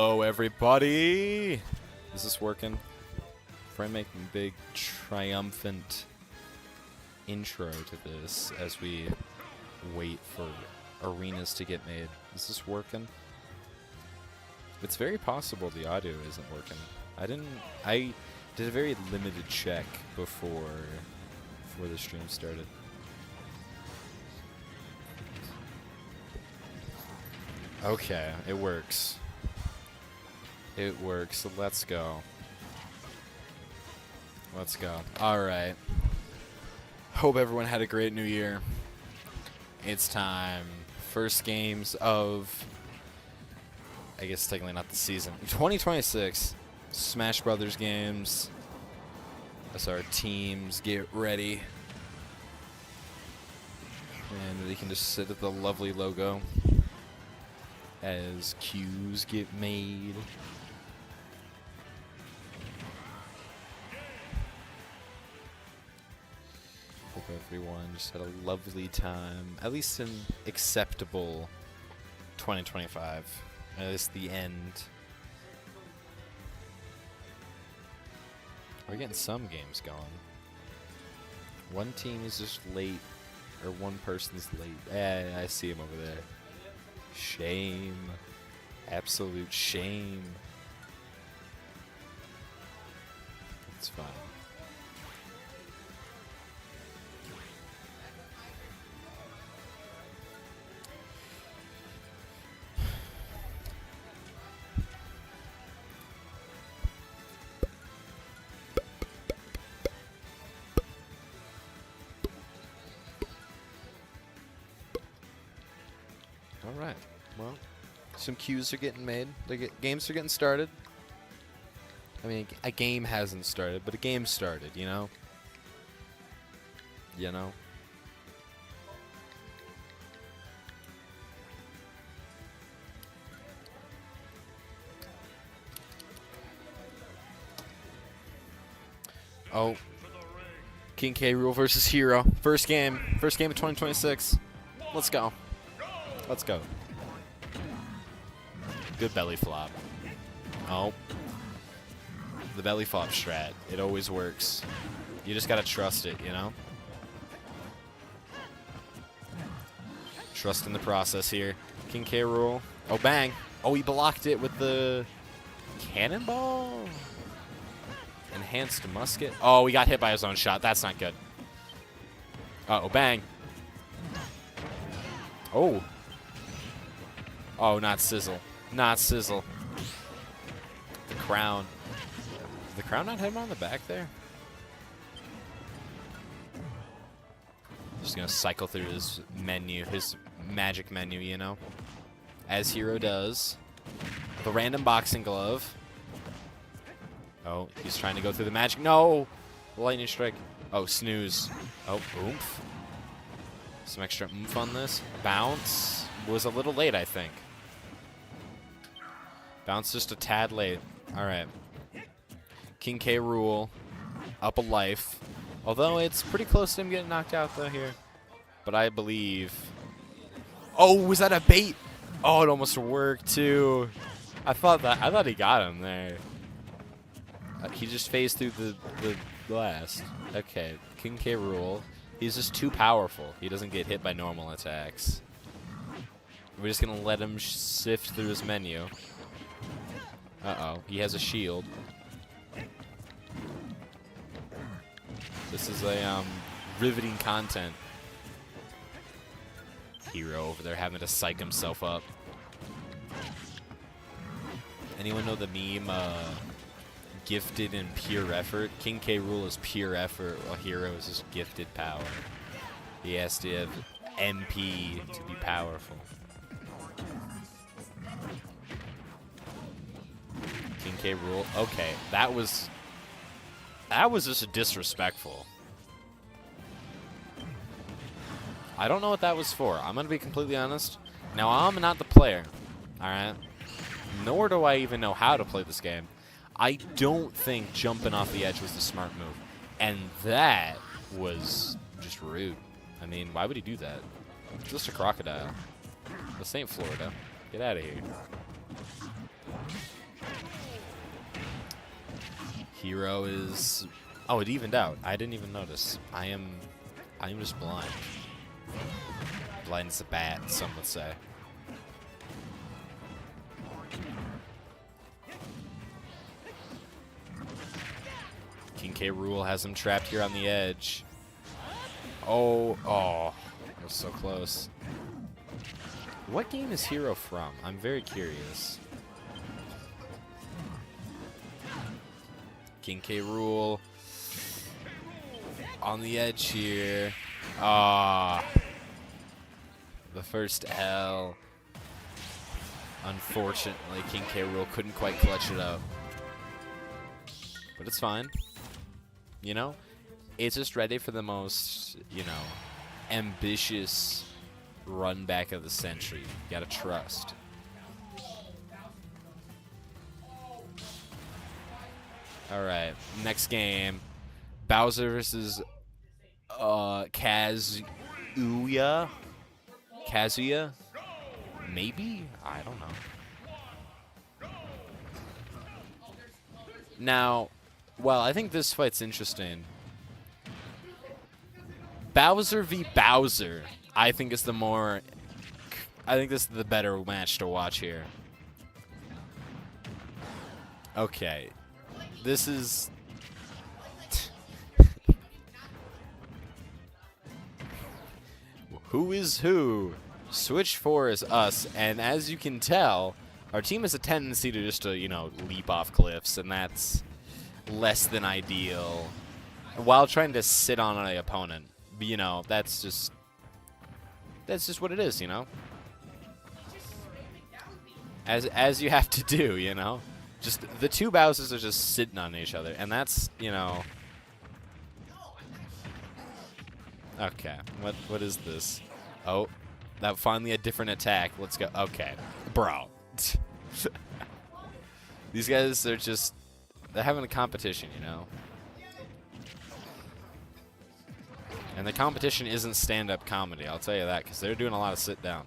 Hello, everybody. Is this working? Before I make a big triumphant intro to this as we wait for arenas to get made. Is this working? It's very possible the audio isn't working. I did a very limited check before the stream started. Okay, it works. It works. So let's go. Let's go. All right. Hope everyone had a great new year. It's time. First games of, I guess technically not the season, 2026 Smash Brothers games. As our teams get ready. And they can just sit at the lovely logo as queues get made. Hope everyone just had a lovely time, at least an acceptable 2025, at least the end. We're getting some games going. One team is just late, or one person's late. I see him over there. Shame. Absolute shame. It's fine. All right. Well, some queues are getting made. Games are getting started. I mean, a game hasn't started, but a game started, you know? You know? Oh. King K. Rool versus Hero. First game of 2026. Let's go. Let's go. Good belly flop. Oh. The belly flop strat. It always works. You just gotta trust it, you know? Trust in the process here. King K. Rool. Oh, bang. Oh, he blocked it with the cannonball? Enhanced musket. Oh, he got hit by his own shot. That's not good. Uh-oh, bang. Oh. Oh, not Sizzle. Not Sizzle. The crown. Did the crown not hit him on the back there? Just gonna cycle through his menu, his magic menu, you know? As Hero does. The random boxing glove. Oh, he's trying to go through the magic. No! Lightning strike. Oh, snooze. Oh, oomph. Some extra oomph on this. Bounce was a little late, I think. Bounce just a tad late. All right. King K. Rool up a life. Although it's pretty close to him getting knocked out, though, here. But I believe... Oh, was that a bait? Oh, it almost worked, too. I thought he got him there. He just phased through the blast. Okay, King K. Rool. He's just too powerful. He doesn't get hit by normal attacks. We're just going to let him sift through his menu. Uh-oh, he has a shield. This is a riveting content. Hero over there having to psych himself up. Anyone know the meme, gifted in pure effort? King K. Rool is pure effort, while Hero is just gifted power. He has to have MP to be powerful. King K. Rool. Okay, that was just disrespectful. I don't know what that was for. I'm gonna be completely honest. Now, I'm not the player, all right? Nor do I even know how to play this game. I don't think jumping off the edge was the smart move, and that was just rude. I mean, why would he do that? It's just a crocodile. This ain't Florida. Get out of here. Hero is... Oh, it evened out. I didn't even notice. I am just blind. Blind as a bat, some would say. King K. Rool has him trapped here on the edge. Oh, that was so close. What game is Hero from? I'm very curious. King K. Rool on the edge here. The first L. Unfortunately, King K. Rool couldn't quite clutch it up. But it's fine. You know? It's just ready for the most, you know, ambitious run back of the century. You gotta trust. Alright, next game. Bowser versus Kazuya? Kazuya? Maybe? I don't know. Now, well, I think this fight's interesting. Bowser v. Bowser, I think is the more... I think this is the better match to watch here. Okay. This is... Who is who? Switch 4 is us, and as you can tell, our team has a tendency to just, you know, leap off cliffs, and that's less than ideal. While trying to sit on an opponent, you know, that's just what it is, you know. As you have to do, you know. Just the two Bowsers are just sitting on each other, and that's, you know. Okay, what is this? Oh, that finally a different attack. Let's go. Okay, bro. These guys are just, they're having a competition, you know. And the competition isn't stand-up comedy, I'll tell you that, because they're doing a lot of sit-down.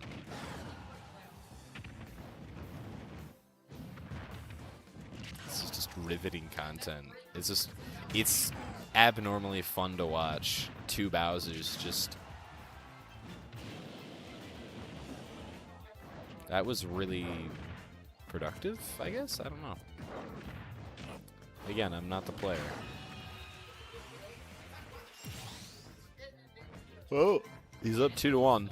This is just riveting content. It's abnormally fun to watch. Two Bowsers just... That was really productive, I guess? I don't know. Again, I'm not the player. Oh, he's up 2-1.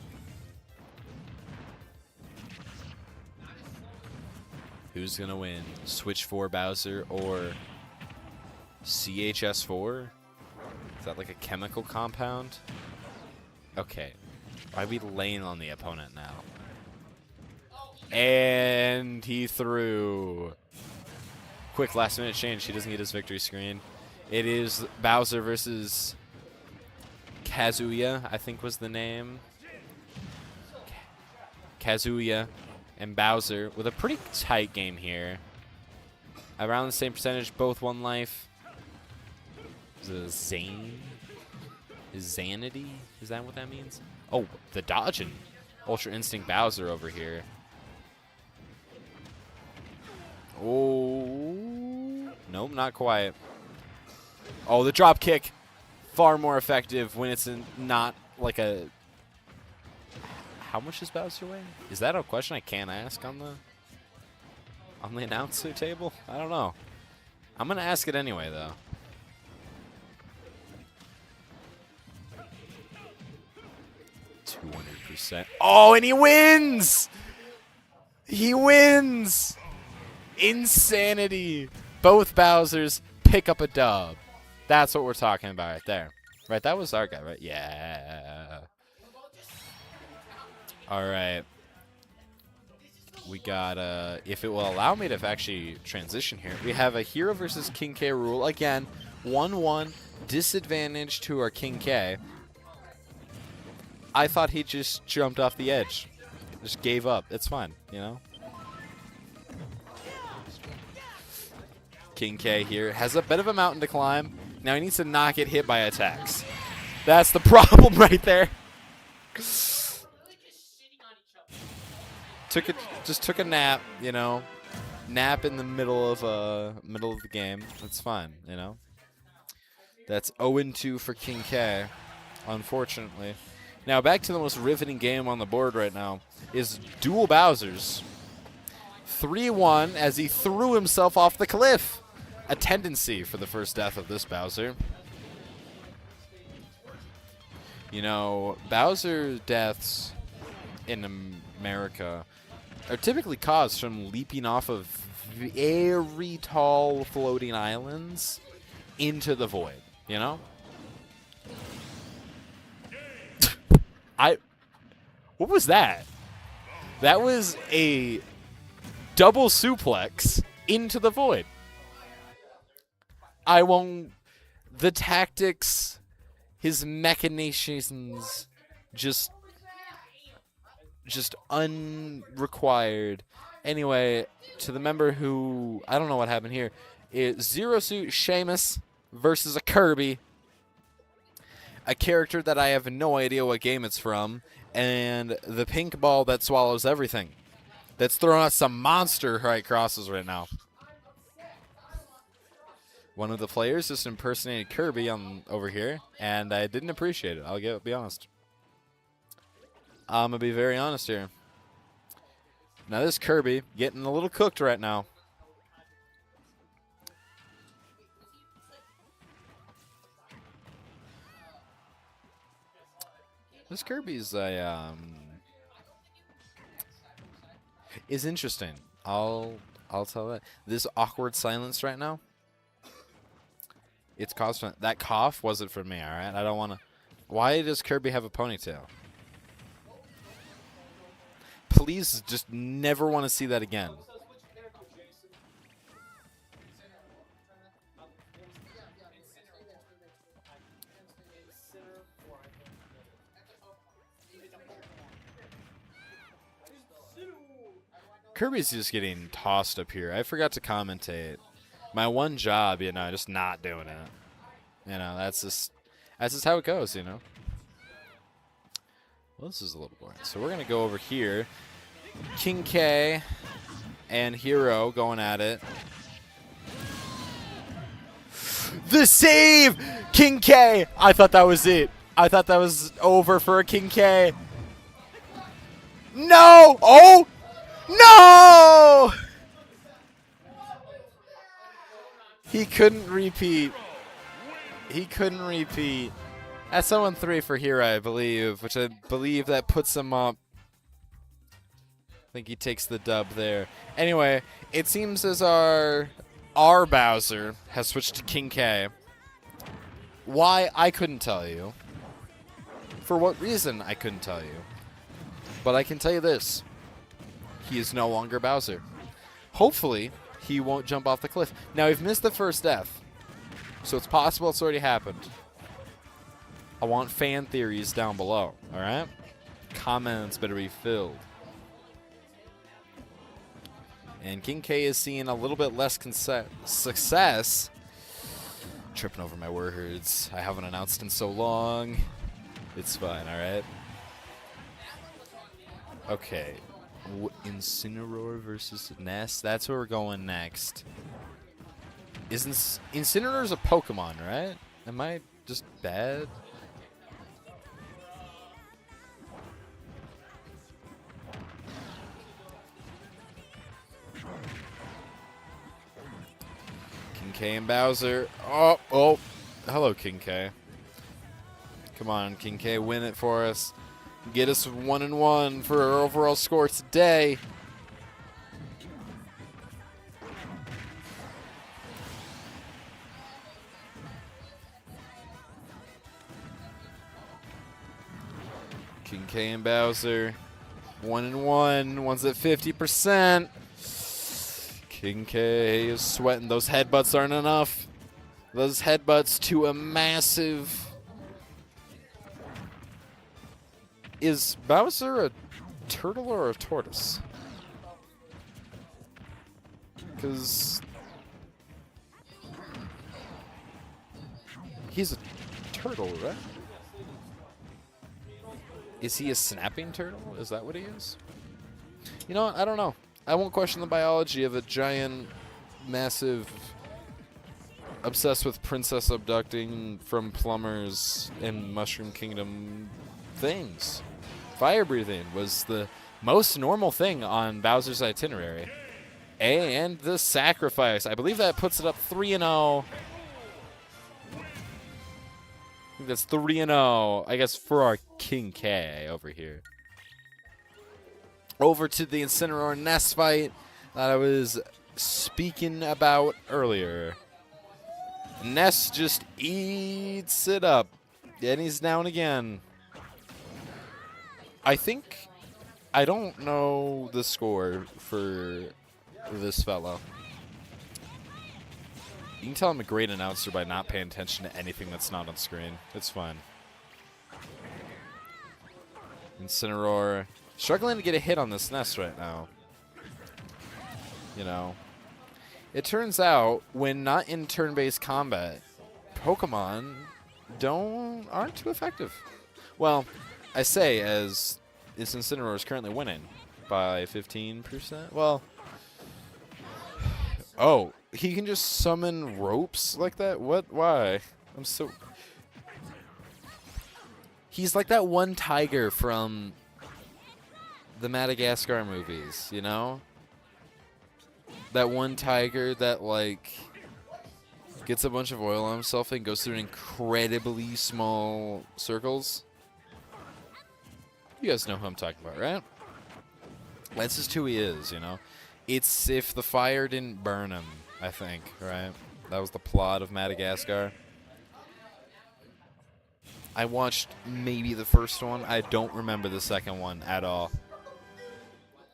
Who's gonna win? Switch 4 Bowser or CHS4? Is that like a chemical compound? Okay. Why are we laying on the opponent now? And he threw. Quick last-minute change. He doesn't get his victory screen. It is Bowser versus Kazuya, I think was the name. Kazuya and Bowser with a pretty tight game here. Around the same percentage, both 1 life. Is it Zane? Is Zanity? Is that what that means? Oh, the dodging. Ultra Instinct Bowser over here. Oh, nope, not quite. Oh, the drop kick. Far more effective when it's not like a... How much does Bowser weigh? Is that a question I can't ask on the announcer table? I don't know. I'm going to ask it anyway, though. %. Oh, and he wins! He wins! Insanity! Both Bowsers pick up a dub. That's what we're talking about right there. Right, that was our guy, right? Yeah. All right. We got, if it will allow me to actually transition here, we have a Hero versus King K. Rool. Again, 1-1, disadvantage to our King K. I thought he just jumped off the edge. Just gave up. It's fine, you know? King K here has a bit of a mountain to climb. Now he needs to not get hit by attacks. That's the problem right there. Just took a nap, you know. nap in the middle of the game. That's fine, you know. That's 0-2 for King K, unfortunately. Now back to the most riveting game on the board right now is Dual Bowsers. 3-1 as he threw himself off the cliff. A tendency for the first death of this Bowser. You know, Bowser deaths in America are typically caused from leaping off of very tall floating islands into the void, you know? What was that? That was a double suplex into the void. The tactics, his machinations, just unrequired. Anyway, to the member who, I don't know what happened here, is Zero Suit Sheamus versus a Kirby. A character that I have no idea what game it's from, and the pink ball that swallows everything. That's throwing out some monster right crosses right now. One of the players just impersonated Kirby over here, and I didn't appreciate it. I'll be honest. I'm going to be very honest here. Now this Kirby getting a little cooked right now. This Kirby's is interesting. I'll tell that. This awkward silence right now. It's caused from that cough wasn't for me, all right? I don't want to. Why does Kirby have a ponytail? Please just never want to see that again. Kirby's just getting tossed up here. I forgot to commentate. My one job, you know, just not doing it. You know, that's just how it goes, you know. Well, this is a little boring. So we're going to go over here. King K and Hero going at it. The save! King K! I thought that was it. I thought that was over for a King K. No! Oh! No! He couldn't repeat. He couldn't repeat. That's 0-3 for Hero, I believe, which I believe that puts him up. I think he takes the dub there. Anyway, it seems as our Bowser has switched to King K. Why, I couldn't tell you. For what reason, I couldn't tell you. But I can tell you this. He is no longer Bowser. Hopefully, he won't jump off the cliff. Now, we've missed the first death, so it's possible it's already happened. I want fan theories down below, all right? Comments better be filled. And King K is seeing a little bit less success. Tripping over my words. I haven't announced in so long. It's fine, all right? Okay. Incineroar versus Ness. That's where we're going next. Incineroar's a Pokemon, right? Am I just bad? King K and Bowser. Oh. Hello, King K. Come on, King K, win it for us. Get us 1-1 for our overall score today. King K and Bowser. 1-1. One's at 50%. King K is sweating. Those headbutts aren't enough. Those headbutts to a massive... Is Bowser a turtle or a tortoise? Because he's a turtle, right? Is he a snapping turtle? Is that what he is? You know what? I don't know. I won't question the biology of a giant, massive, obsessed with princess abducting from plumbers in Mushroom Kingdom things. Fire breathing was the most normal thing on Bowser's itinerary. And the sacrifice. I believe that puts it up 3-0. I think that's 3-0, I guess, for our King K over here. Over to the Incineroar Nest fight that I was speaking about earlier. Nest just eats it up. And he's down again. I don't know the score for this fellow. You can tell I'm a great announcer by not paying attention to anything that's not on screen. It's fine. Incineroar struggling to get a hit on this Nest right now. You know, it turns out when not in turn-based combat, Pokemon aren't too effective. Well, I say as this Incineroar is currently winning by 15%. Well, oh, he can just summon ropes like that? What? Why? I'm so... He's like that one tiger from the Madagascar movies, you know? That one tiger that, like, gets a bunch of oil on himself and goes through incredibly small circles. You guys know who I'm talking about, right? That's just who he is, you know? It's if the fire didn't burn him, I think, right? That was the plot of Madagascar. I watched maybe the first one. I don't remember the second one at all.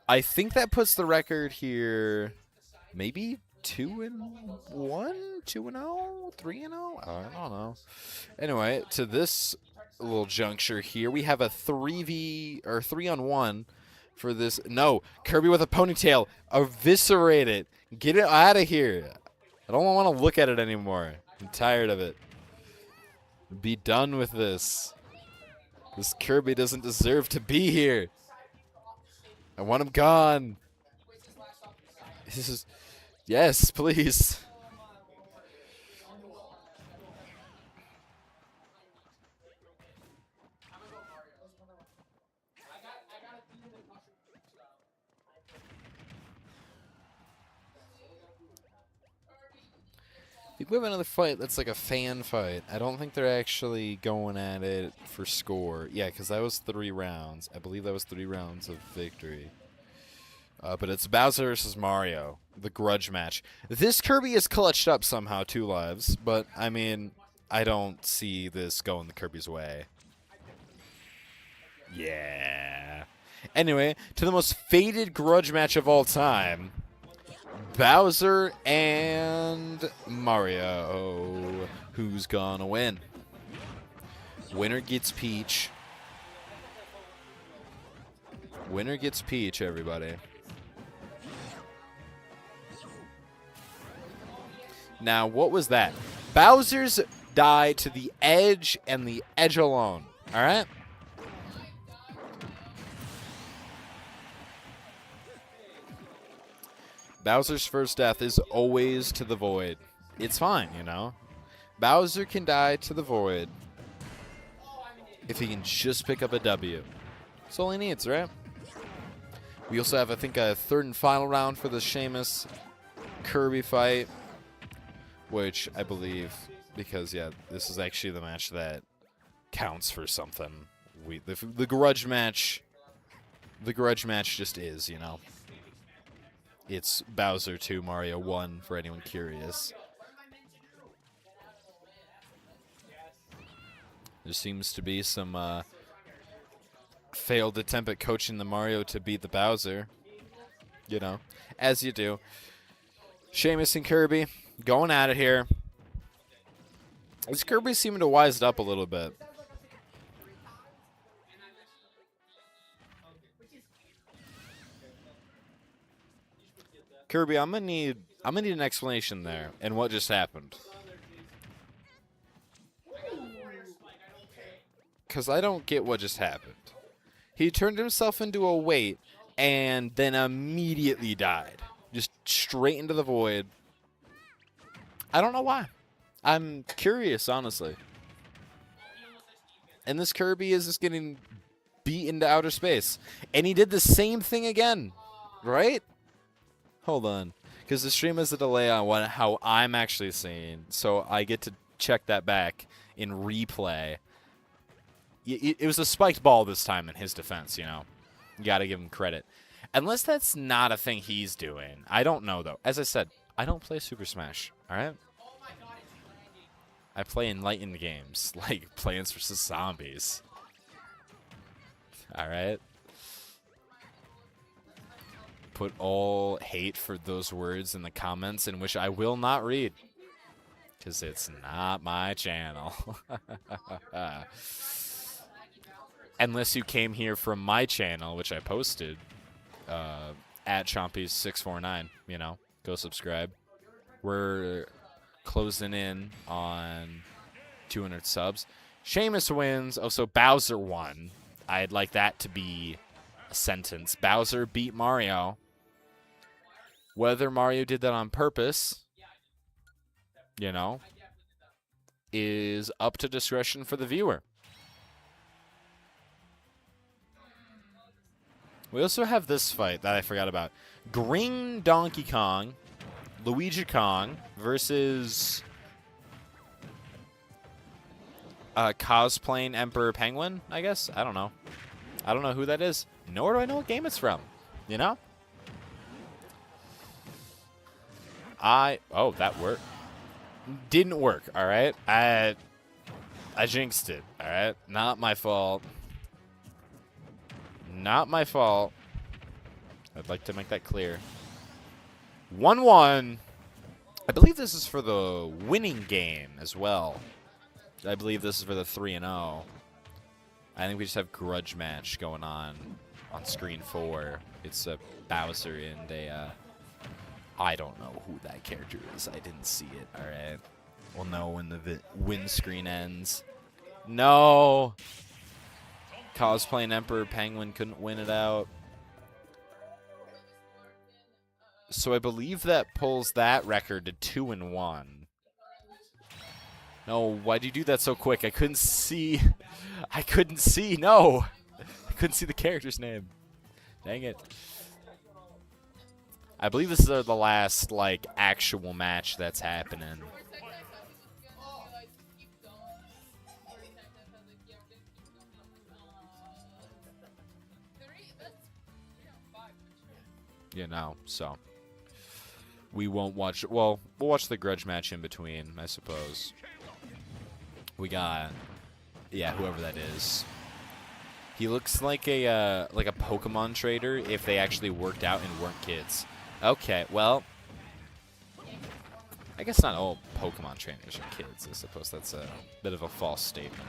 I think that puts the record here maybe 2-1, 2-0, 3-0. I don't know. Anyway, to this little juncture here, we have a 3-on-1 for this. No, Kirby with a ponytail. Eviscerate it. Get it out of here. I don't want to look at it anymore. I'm tired of it. Be done with this. This Kirby doesn't deserve to be here. I want him gone. This is... Yes, please. I think we have another fight that's like a fan fight. I don't think they're actually going at it for score. Yeah, because that was 3 rounds. I believe that was 3 rounds of victory. But it's Bowser versus Mario, the grudge match. This Kirby is clutched up somehow 2 lives, but, I mean, I don't see this going the Kirby's way. Yeah. Anyway, to the most fated grudge match of all time. Bowser and Mario. Who's gonna win? Winner gets Peach. Winner gets Peach, everybody. Now, what was that? Bowser's die to the edge and the edge alone. All right? Bowser's first death is always to the void. It's fine, you know? Bowser can die to the void if he can just pick up a W. That's all he needs, right? We also have, I think, a 3rd and final round for the Sheamus Kirby fight, which I believe, because, yeah, this is actually the match that counts for something. The grudge match just is, you know? It's Bowser 2, Mario 1, for anyone curious. There seems to be some failed attempt at coaching the Mario to beat the Bowser. You know, as you do. Sheamus and Kirby going at it here. This Kirby seeming to wise it up a little bit. Kirby, I'm gonna need an explanation there and what just happened. Cause I don't get what just happened. He turned himself into a weight and then immediately died. Just straight into the void. I don't know why. I'm curious, honestly. And this Kirby is just getting beat into outer space. And he did the same thing again, right? Hold on. Because the stream has a delay on how I'm actually seeing. So I get to check that back in replay. It was a spiked ball this time in his defense, you know. You got to give him credit. Unless that's not a thing he's doing. I don't know, though. As I said, I don't play Super Smash, all right? I play enlightened games, like Plants vs. Zombies. All right? Put all hate for those words in the comments, in which I will not read. Because it's not my channel. Unless you came here from my channel, which I posted, at Chompy649, you know, go subscribe. We're closing in on 200 subs. Sheamus wins. Oh, so Bowser won. I'd like that to be a sentence. Bowser beat Mario. Whether Mario did that on purpose, you know, is up to discretion for the viewer. We also have this fight that I forgot about. Green Donkey Kong, Luigi Kong versus cosplaying Emperor Penguin, I guess? I don't know. I don't know who that is. Nor do I know what game it's from, you know? Oh, that worked. Didn't work, all right? I jinxed it, all right? Not my fault. Not my fault. I'd like to make that clear. 1-1. I believe this is for the winning game as well. I believe this is for the 3-0. I think we just have grudge match going on screen 4. It's a Bowser and a... I don't know who that character is. I didn't see it. All right. We'll know when the win screen ends. No! Cosplaying Emperor Penguin couldn't win it out. So I believe that pulls that record to 2-1. No, why'd you do that so quick? I couldn't see. I couldn't see. No. I couldn't see the character's name. Dang it. I believe this is the last, like, actual match that's happening. You know, so we won't watch. Well, we'll watch the grudge match in between, I suppose. We got, yeah, whoever that is. He looks like a Pokemon trader if they actually worked out and weren't kids. Okay, well, I guess not all Pokemon trainers are kids. I suppose that's a bit of a false statement.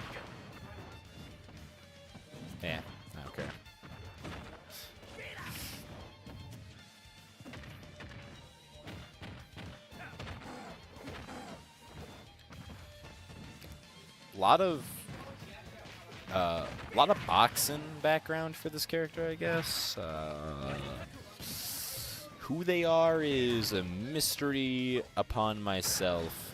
Yeah, okay. A lot of boxing background for this character, I guess. Who they are is a mystery upon myself.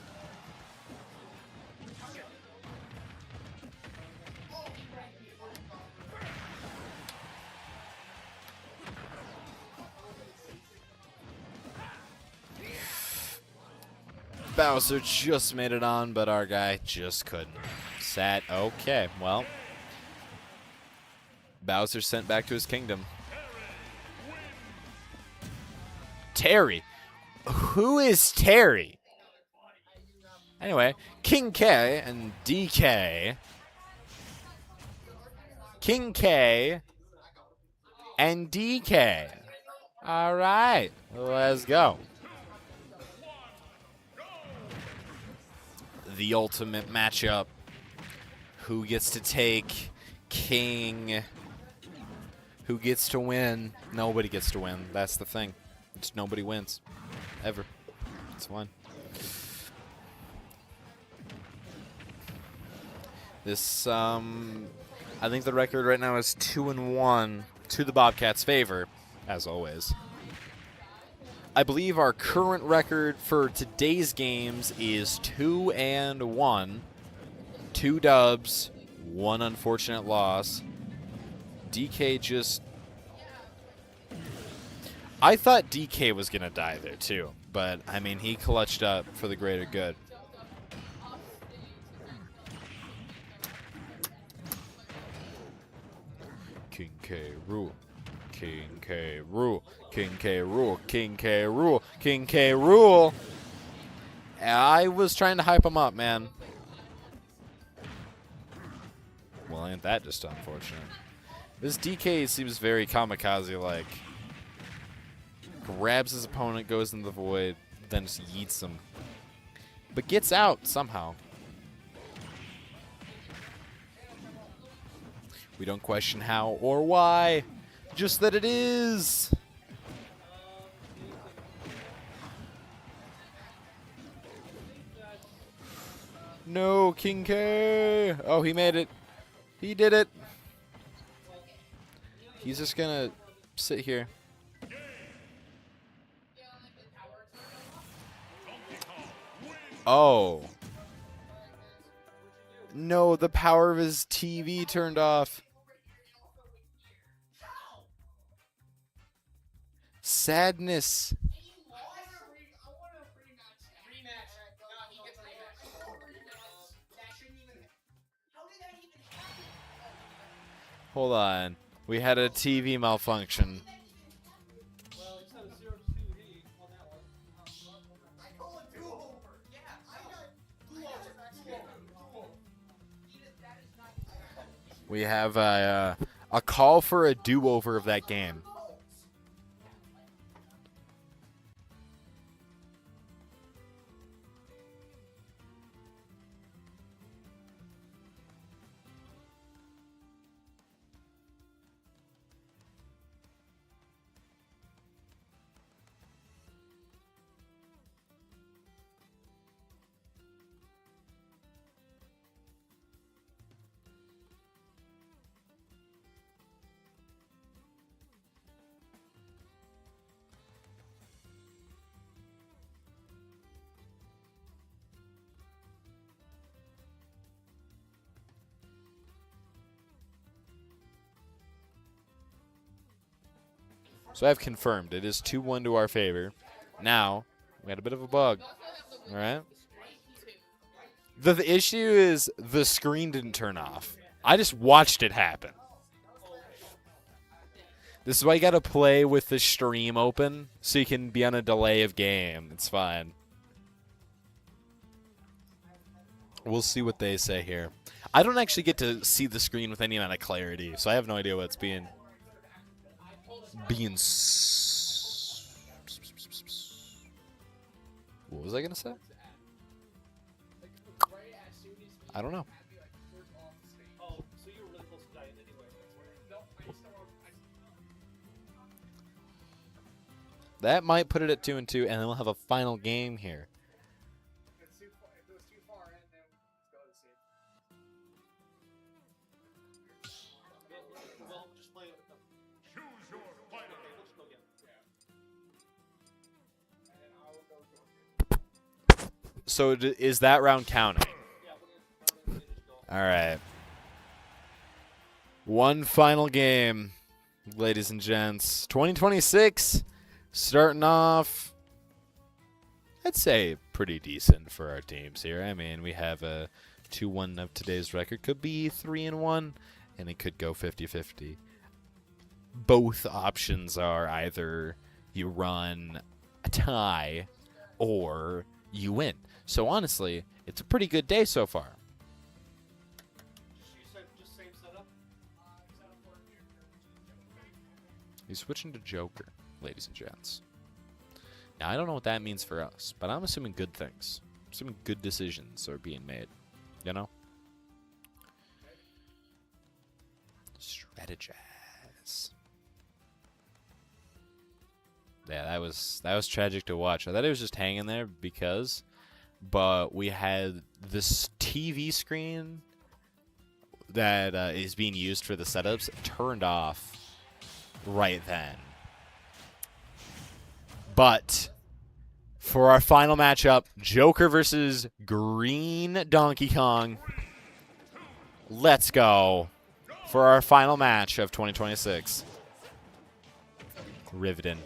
Bowser just made it on, but our guy just couldn't. Sad. Okay, well. Bowser sent back to his kingdom. Terry. Who is Terry? Anyway, King K and DK. King K and DK. All right, let's go. The ultimate matchup. Who gets to take King? Who gets to win? Nobody gets to win. That's the thing. Just nobody wins. Ever. It's fun. This, I think the record right now is 2-1 to the Bobcats' favor. as always. I believe our current record for today's games is 2-1. 2 dubs, 1 unfortunate loss. DK just... I thought DK was going to die there too, but, I mean, he clutched up for the greater good. King K rule. King K rule. King K rule. King K rule. King K rule. I was trying to hype him up, man. Well, ain't that just unfortunate? This DK seems very kamikaze-like. Grabs his opponent, goes in the void, then just yeets him. But gets out somehow. We don't question how or why, just that it is. No, King K. Oh, he made it. He did it. He's just gonna sit here. Oh. No, the power of his TV turned off. Sadness. Hold on. We had a TV malfunction. We have a call for a do-over of that game. So I've confirmed it is 2-1 to our favor. Now, we had a bit of a bug. All right? The issue is the screen didn't turn off. I just watched it happen. This is why you got to play with the stream open so you can be on a delay of game. It's fine. We'll see what they say here. I don't actually get to see the screen with any amount of clarity, so I have no idea what's being... What was I gonna say? I don't know. That might put it at 2-2, and then we'll have a final game here. So is that round counting? All right. One final game, ladies and gents. 2026 starting off, I'd say pretty decent for our teams here. I mean, we have a 2-1 of today's record. Could be 3-1, and it could go 50-50. Both options are either you run a tie or you win. So honestly, it's a pretty good day so far. He's switching to Joker, ladies and gents. Now, I don't know what that means for us, but I'm assuming good things. I'm assuming good decisions are being made, you know? Strategize. Yeah, that was tragic to watch. I thought it was just hanging there because... But we had this TV screen that is being used for the setups turned off right then. But for our final matchup, Joker versus Green Donkey Kong. Let's go for our final match of 2026. Riveting.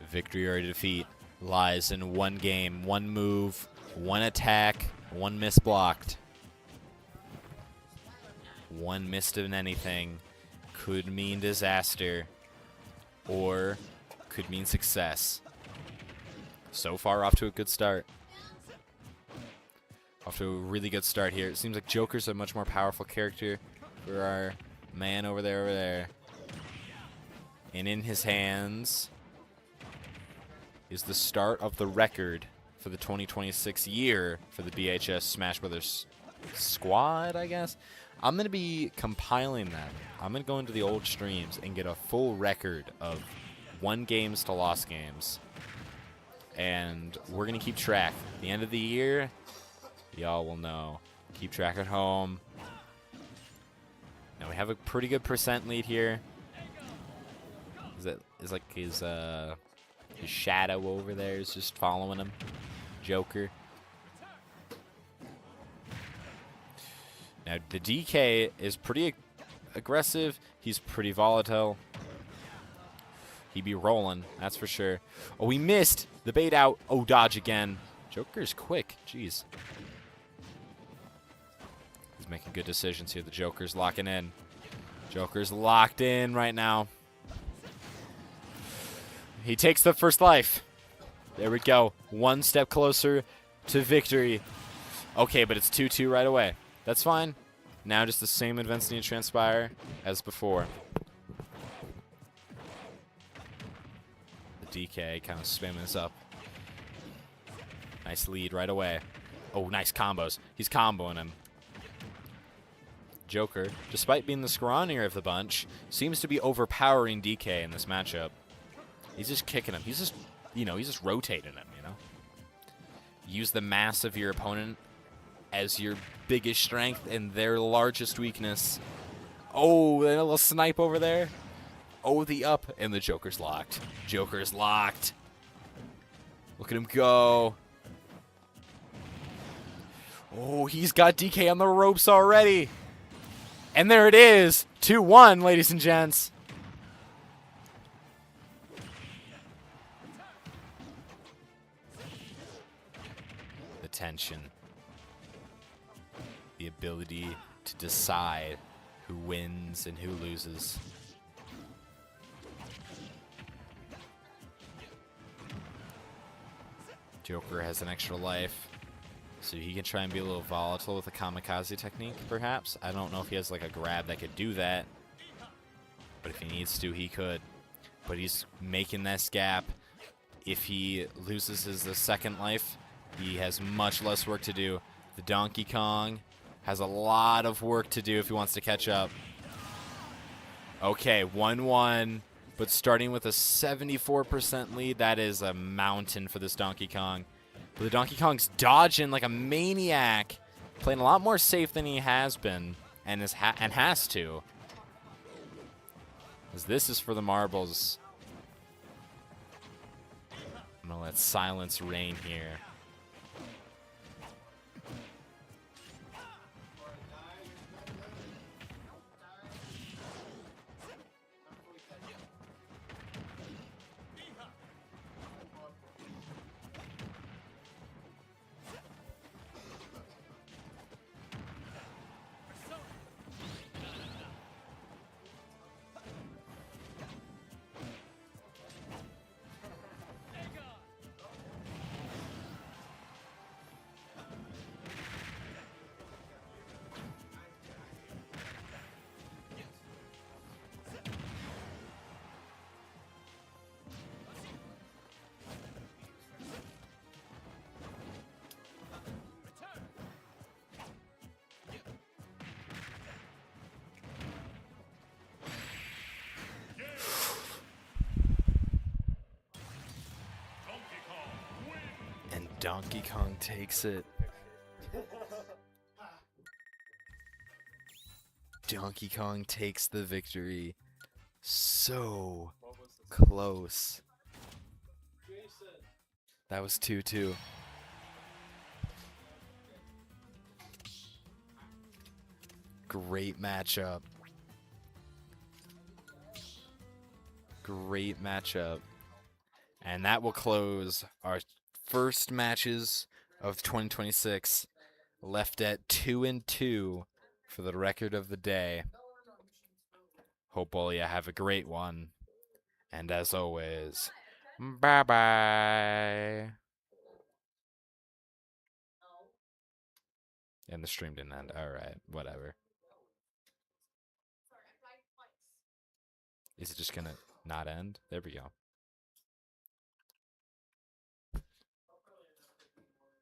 Victory or defeat lies in one game, one move, one attack, one misblocked. One missed in anything could mean disaster or could mean success. So far, off to a good start. Off to a really good start here. It seems like Joker's a much more powerful character for our man over there. And in his hands is the start of the record for the 2026 year for the BHS Smash Brothers squad, I guess. I'm going to be compiling that. I'm going to go into the old streams and get a full record of won games to lost games. And we're going to keep track. At the end of the year, y'all will know. Keep track at home. Now we have a pretty good percent lead here. Is like his shadow over there is just following him. Joker. Now, the DK is pretty aggressive. He's pretty volatile. He be rolling, that's for sure. Oh, we missed the bait out. Oh, dodge again. Joker's quick. Jeez. He's making good decisions here. The Joker's locking in. Joker's locked in right now. He takes the first life. There we go. One step closer to victory. Okay, but it's 2-2 right away. That's fine. Now just the same events need to transpire as before. The DK kind of spamming this up. Nice lead right away. Oh, nice combos. He's comboing him. Joker, despite being the scrawnier of the bunch, seems to be overpowering DK in this matchup. He's just kicking him. He's just, he's just rotating him, Use the mass of your opponent as your biggest strength and their largest weakness. Oh, a little snipe over there. Oh, the up, and the Joker's locked. Joker's locked. Look at him go. Oh, he's got DK on the ropes already. And there it is. 2-1, ladies and gents. The tension. The ability to decide who wins and who loses. Joker has an extra life, so he can try and be a little volatile with the kamikaze technique, perhaps. I don't know if he has like a grab that could do that, but if he needs to, he could. But he's making this gap. If he loses his second life, he has much less work to do. The Donkey Kong has a lot of work to do if he wants to catch up. Okay, 1-1, but starting with a 74% lead, that is a mountain for this Donkey Kong. But the Donkey Kong's dodging like a maniac, playing a lot more safe than he has been, and has to. As this is for the marbles. I'm gonna let silence reign here. Donkey Kong takes it. Donkey Kong takes the victory So close. That was 2-2. Great matchup. Great matchup. And that will close our first matches of 2026, left at 2-2 for the record of the day. Hope all you have a great one. And as always, bye-bye. And the stream didn't end. All right, whatever. Is it just going to not end? There we go.